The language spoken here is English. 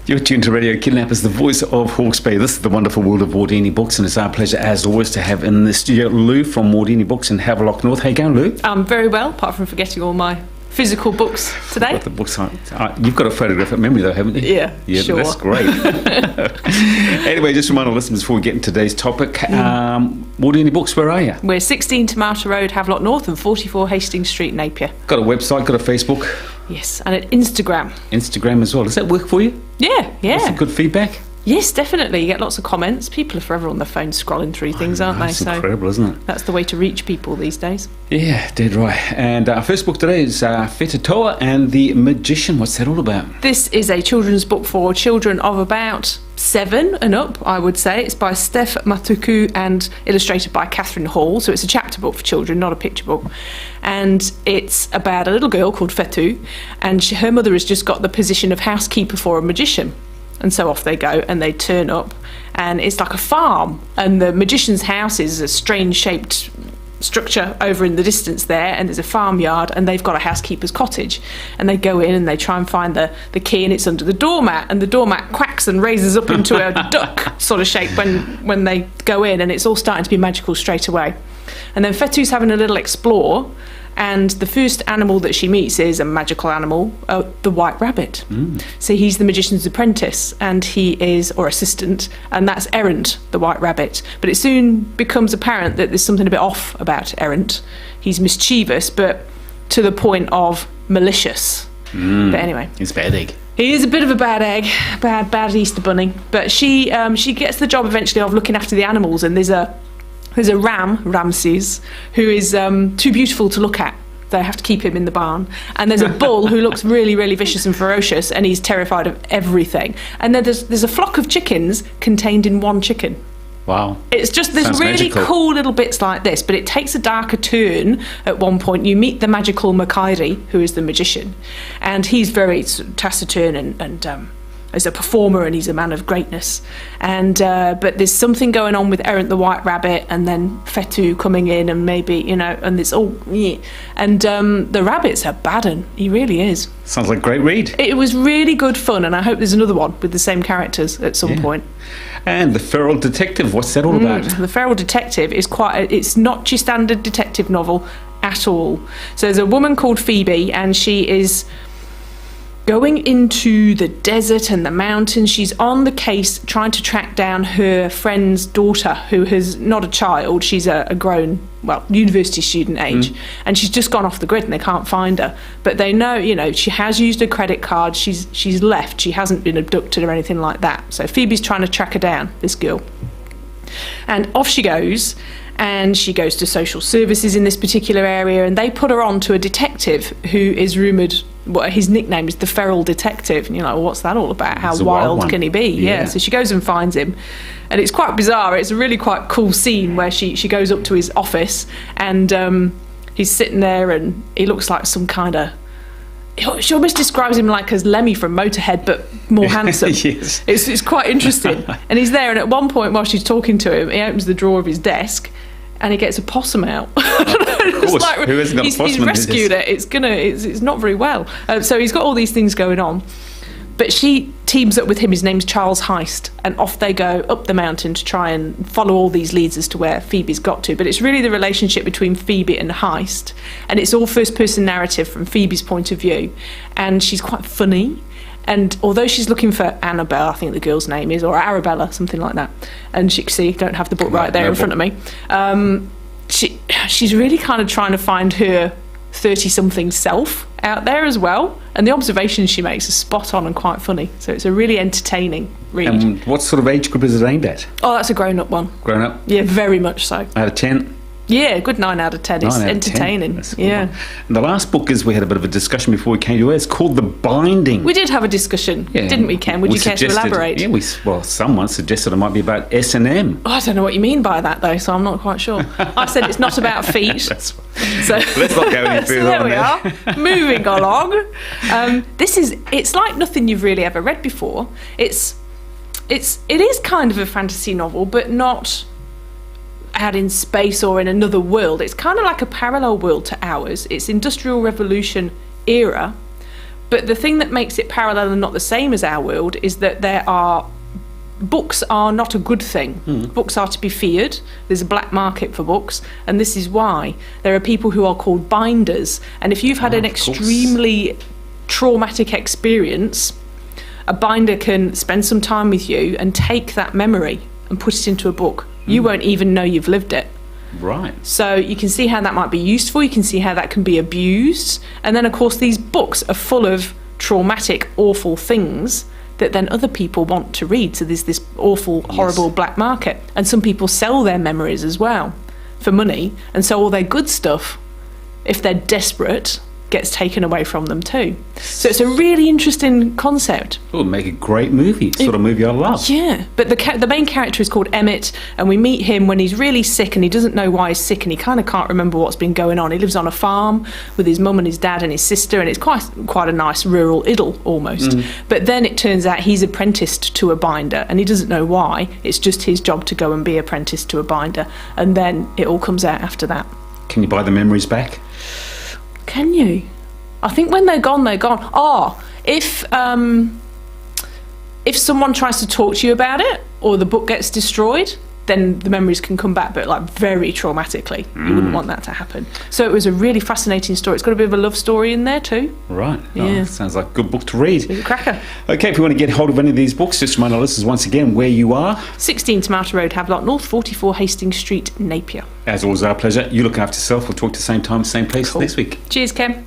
You're tuned to Radio Kidnappers, the voice of Hawke's Bay. This is the wonderful world of Wardini Books, and it's our pleasure, as always, to have in the studio Lou from Wardini Books in Havelock North. How you going, Lou? I'm very well, apart from forgetting all my physical books today. Got the books on. You've got a photographic memory, though, haven't you? Yeah, sure. That's great. Anyway, just remind our listeners before we get into today's topic, Wardini Books, where are you? We're 16 Tomato Road, Havelock North, and 44 Hastings Street, Napier. Got a website, got a Facebook? Yes, and an Instagram. Instagram as well. Does that work for you? Yeah. Some good feedback? Yes, definitely. You get lots of comments. People are forever on their phone scrolling through things, aren't they? It's incredible, isn't it? That's the way to reach people these days. Yeah, dead right. And our first book today is Wheta and the Magician. What's that all about? This is a children's book for children of about 7 and up, I would say. It's by Steph Matuku and illustrated by Catherine Hall. So it's a chapter book for children, not a picture book. And it's about a little girl called Wheta, and her mother has just got the position of housekeeper for a magician. And so off they go, and they turn up, and it's like a farm, and the magician's house is a strange shaped structure over in the distance there, and there's a farmyard, and they've got a housekeeper's cottage, and they go in and they try and find the key, and it's under the doormat, and the doormat quacks and raises up into a duck sort of shape when they go in, and it's all starting to be magical straight away. And then Wheta's having a little explore, and the first animal that she meets is a magical animal, the white rabbit. So he's the magician's apprentice, and he is, or assistant, and that's Errant, the white rabbit. But it soon becomes apparent that there's something a bit off about Errant. He's mischievous, but to the point of malicious. But anyway. He's a bad egg. He is a bit of a bad egg, bad Easter bunny. But she gets the job eventually of looking after the animals, and there's a ram, Ramses, who is too beautiful to look at. They have to keep him in the barn. And there's a bull who looks really, really vicious and ferocious, and he's terrified of everything. And then there's a flock of chickens contained in one chicken. Wow. It's just there's Sounds really magical. cool little bits like this, but it takes a darker turn at one point. You meet the magical Makairi, who is the magician, and he's very taciturn and as a performer, and he's a man of greatness. And but there's something going on with Errant the White Rabbit, and then Wheta coming in, and maybe, and it's all and the rabbit's a bad un. He really is. Sounds like a great read. It was really good fun, and I hope there's another one with the same characters at some point. And The Feral Detective, what's that all about? The Feral Detective is it's not your standard detective novel at all. So there's a woman called Phoebe, and she is going into the desert and the mountains. She's on the case trying to track down her friend's daughter, who is not a child. She's a grown, university student age. And she's just gone off the grid and they can't find her. But they know, she has used a credit card. She's left. She hasn't been abducted or anything like that. So Phoebe's trying to track her down, this girl. And off she goes. And she goes to social services in this particular area, and they put her on to a detective who is rumoured, his nickname is the Feral Detective. And you're like, well, what's that all about? How wild can he be? Yeah. So she goes and finds him, and it's quite bizarre. It's a really quite cool scene where she goes up to his office, and he's sitting there, and he looks like some kind of... She almost describes him like as Lemmy from Motorhead, but more handsome. Yes. It's quite interesting. And he's there, and at one point while she's talking to him, he opens the drawer of his desk, and he gets a possum out. Of course, who hasn't got a possum? He's rescued it. It's not very well. So he's got all these things going on. But she teams up with him. His name's Charles Heist, and off they go up the mountain to try and follow all these leads as to where Phoebe's got to. But it's really the relationship between Phoebe and Heist, and it's all first-person narrative from Phoebe's point of view. And she's quite funny. And although she's looking for Annabelle, I think the girl's name is, or Arabella, something like that, and don't have the book right there in front of me, she's really kind of trying to find her 30-something self out there as well, and the observations she makes are spot on and quite funny. So it's a really entertaining read. And what sort of age group is it aimed at? Oh, that's a grown-up one. Grown up? Yeah, very much so. Out of 10? Yeah, good 9 out of 10. It's entertaining. Yeah. And the last book we had a bit of a discussion before we came to it. It's called The Binding. We did have a discussion, didn't we, Ken? Would you care to elaborate? Yeah, someone suggested it might be about S&M. Oh, I don't know what you mean by that, though, so I'm not quite sure. I said it's not about feet. So let's not go any further. So there we are. Moving along. It's like nothing you've really ever read before. It is kind of a fantasy novel, but not out in space or in another world. It's kind of like a parallel world to ours. It's Industrial Revolution era, But the thing that makes it parallel and not the same as our world is that books are not a good thing. Books are to be feared. There's a black market for books, and this is why there are people who are called binders. And if you've had an extremely traumatic experience, a binder can spend some time with you and take that memory and put it into a book. You won't even know you've lived it. Right. So you can see how that might be useful. You can see how that can be abused. And then, of course, these books are full of traumatic, awful things that then other people want to read. So there's this awful, horrible black market. And some people sell their memories as well for money. And so all their good stuff, if they're desperate, gets taken away from them too. So it's a really interesting concept. It would make a great movie, sort of movie I love. Yeah, but the main character is called Emmett, and we meet him when he's really sick and he doesn't know why he's sick, and he kind of can't remember what's been going on. He lives on a farm with his mum and his dad and his sister, and it's quite a nice rural idyll almost. But then it turns out he's apprenticed to a binder, and he doesn't know why. It's just his job to go and be apprenticed to a binder, and then it all comes out after that. Can you buy the memories back? Can you? I think when they're gone, they're gone. If someone tries to talk to you about it, or the book gets destroyed, then the memories can come back, but like very traumatically. You wouldn't want that to happen. So it was a really fascinating story. It's got a bit of a love story in there too. Right. Yeah. Sounds like a good book to read. It's a cracker. Okay, if you want to get hold of any of these books, just remind our listeners once again where you are. 16 Tomato Road, Havelock North, 44 Hastings Street, Napier. As always, our pleasure. You look after yourself. We'll talk to the same time, same place next week. Cheers, Ken.